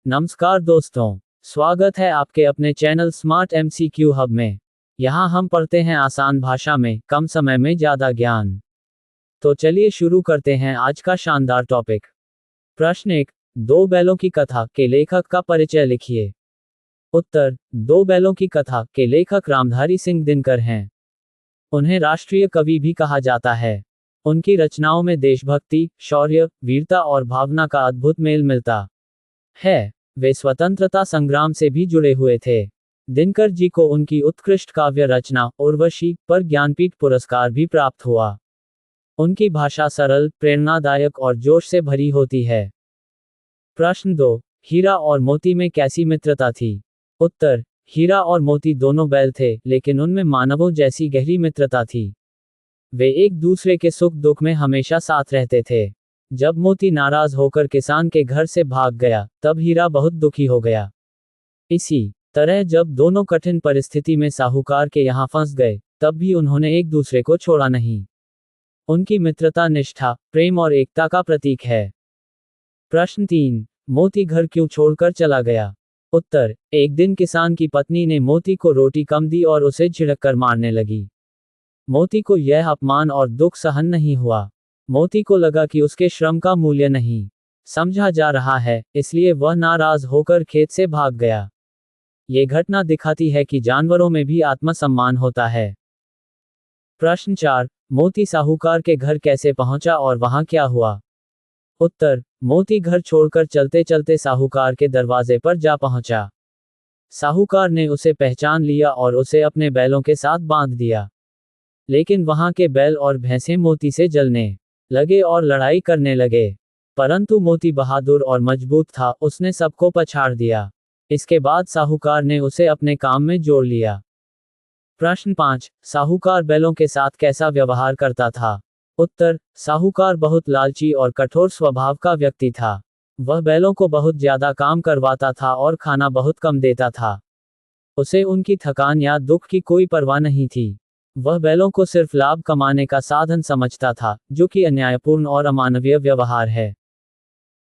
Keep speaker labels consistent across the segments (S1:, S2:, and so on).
S1: नमस्कार दोस्तों, स्वागत है आपके अपने चैनल स्मार्ट एमसीक्यू हब में। यहाँ हम पढ़ते हैं आसान भाषा में, कम समय में ज़्यादा ज्ञान। तो चलिए शुरू करते हैं आज का शानदार टॉपिक। प्रश्न 1, दो बैलों की कथा के लेखक का परिचय लिखिए। उत्तर, दो बैलों की कथा के लेखक रामधारी सिंह दिनकर हैं। उन्हें राष्ट्रीय कवि भी कहा जाता है। उनकी रचनाओं में देशभक्ति, शौर्य, वीरता और भावना का अद्भुत मेल मिलता है। वे स्वतंत्रता संग्राम से भी जुड़े हुए थे। दिनकर जी को उनकी उत्कृष्ट काव्य रचना उर्वशी पर ज्ञानपीठ पुरस्कार भी प्राप्त हुआ। उनकी भाषा सरल, प्रेरणादायक और जोश से भरी होती है। प्रश्न 2, हीरा और मोती में कैसी मित्रता थी? उत्तर, हीरा और मोती दोनों बैल थे, लेकिन उनमें मानवों जैसी गहरी मित्रता थी। वे एक दूसरे के सुख दुख में हमेशा साथ रहते थे। जब मोती नाराज होकर किसान के घर से भाग गया, तब हीरा बहुत दुखी हो गया। इसी तरह जब दोनों कठिन परिस्थिति में साहूकार के यहाँ फंस गए, तब भी उन्होंने एक दूसरे को छोड़ा नहीं। उनकी मित्रता निष्ठा, प्रेम और एकता का प्रतीक है। प्रश्न 3, मोती घर क्यों छोड़कर चला गया? उत्तर, एक दिन किसान की पत्नी ने मोती को रोटी कम दी और उसे झिड़ककर मारने लगी। मोती को यह अपमान और दुख सहन नहीं हुआ। मोती को लगा कि उसके श्रम का मूल्य नहीं समझा जा रहा है, इसलिए वह नाराज होकर खेत से भाग गया। ये घटना दिखाती है कि जानवरों में भी आत्मसम्मान होता है। प्रश्न 4, मोती साहूकार के घर कैसे पहुंचा और वहां क्या हुआ? उत्तर, मोती घर छोड़कर चलते चलते साहूकार के दरवाजे पर जा पहुंचा। साहूकार ने उसे पहचान लिया और उसे अपने बैलों के साथ बांध दिया। लेकिन वहां के बैल और भैंसें मोती से जलने लगे और लड़ाई करने लगे। परंतु मोती बहादुर और मजबूत था, उसने सबको पछाड़ दिया। इसके बाद साहूकार ने उसे अपने काम में जोड़ लिया। प्रश्न 5, साहूकार बैलों के साथ कैसा व्यवहार करता था? उत्तर, साहूकार बहुत लालची और कठोर स्वभाव का व्यक्ति था। वह बैलों को बहुत ज्यादा काम करवाता था और खाना बहुत कम देता था। उसे उनकी थकान या दुख की कोई परवाह नहीं थी। वह बैलों को सिर्फ लाभ कमाने का साधन समझता था, जो कि अन्यायपूर्ण और अमानवीय व्यवहार है।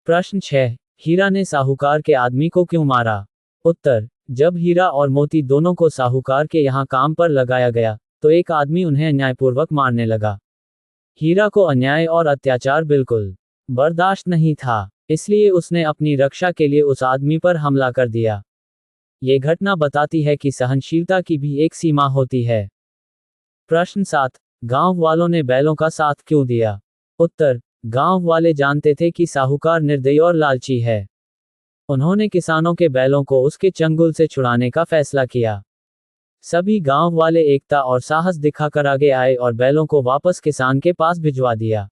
S1: प्रश्न 6, हीरा ने साहूकार के आदमी को क्यों मारा? उत्तर, जब हीरा और मोती दोनों को साहूकार के यहाँ काम पर लगाया गया, तो एक आदमी उन्हें अन्यायपूर्वक मारने लगा। हीरा को अन्याय और अत्याचार बिल्कुल बर्दाश्त नहीं था, इसलिए उसने अपनी रक्षा के लिए उस आदमी पर हमला कर दिया। ये घटना बताती है कि सहनशीलता की भी एक सीमा होती है। प्रश्न 7, गांव वालों ने बैलों का साथ क्यों दिया? उत्तर, गांव वाले जानते थे कि साहूकार निर्दयी और लालची है। उन्होंने किसानों के बैलों को उसके चंगुल से छुड़ाने का फैसला किया। सभी गांव वाले एकता और साहस दिखाकर आगे आए और बैलों को वापस किसान के पास भिजवा दिया।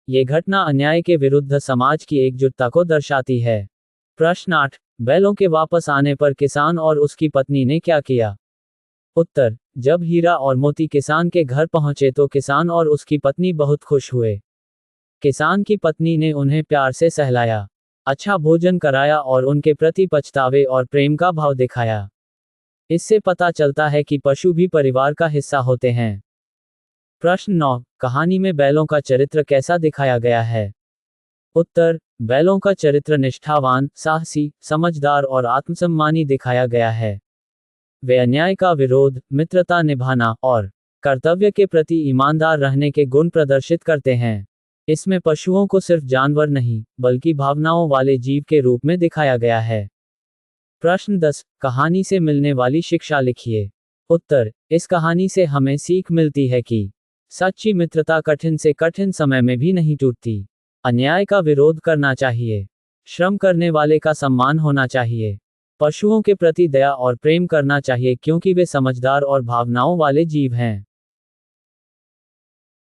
S1: ये घटना अन्याय के विरुद्ध समाज की एकजुटता को दर्शाती है। प्रश्न 8, बैलों के वापस आने पर किसान और उसकी पत्नी ने क्या किया? उत्तर, जब हीरा और मोती किसान के घर पहुंचे तो किसान और उसकी पत्नी बहुत खुश हुए। किसान की पत्नी ने उन्हें प्यार से सहलाया, अच्छा भोजन कराया और उनके प्रति पछतावे और प्रेम का भाव दिखाया। इससे पता चलता है कि पशु भी परिवार का हिस्सा होते हैं। प्रश्न 9, कहानी में बैलों का चरित्र कैसा दिखाया गया है? उत्तर, बैलों का चरित्र निष्ठावान, साहसी, समझदार और आत्मसम्मानी दिखाया गया है। वे अन्याय का विरोध, मित्रता निभाना और कर्तव्य के प्रति ईमानदार रहने के गुण प्रदर्शित करते हैं। इसमें पशुओं को सिर्फ जानवर नहीं, बल्कि भावनाओं वाले जीव के रूप में दिखाया गया है। प्रश्न 10, कहानी से मिलने वाली शिक्षा लिखिए। उत्तर, इस कहानी से हमें सीख मिलती है कि सच्ची मित्रता कठिन से कठिन समय में भी नहीं टूटती। अन्याय का विरोध करना चाहिए, श्रम करने वाले का सम्मान होना चाहिए, पशुओं के प्रति दया और प्रेम करना चाहिए, क्योंकि वे समझदार और भावनाओं वाले जीव हैं।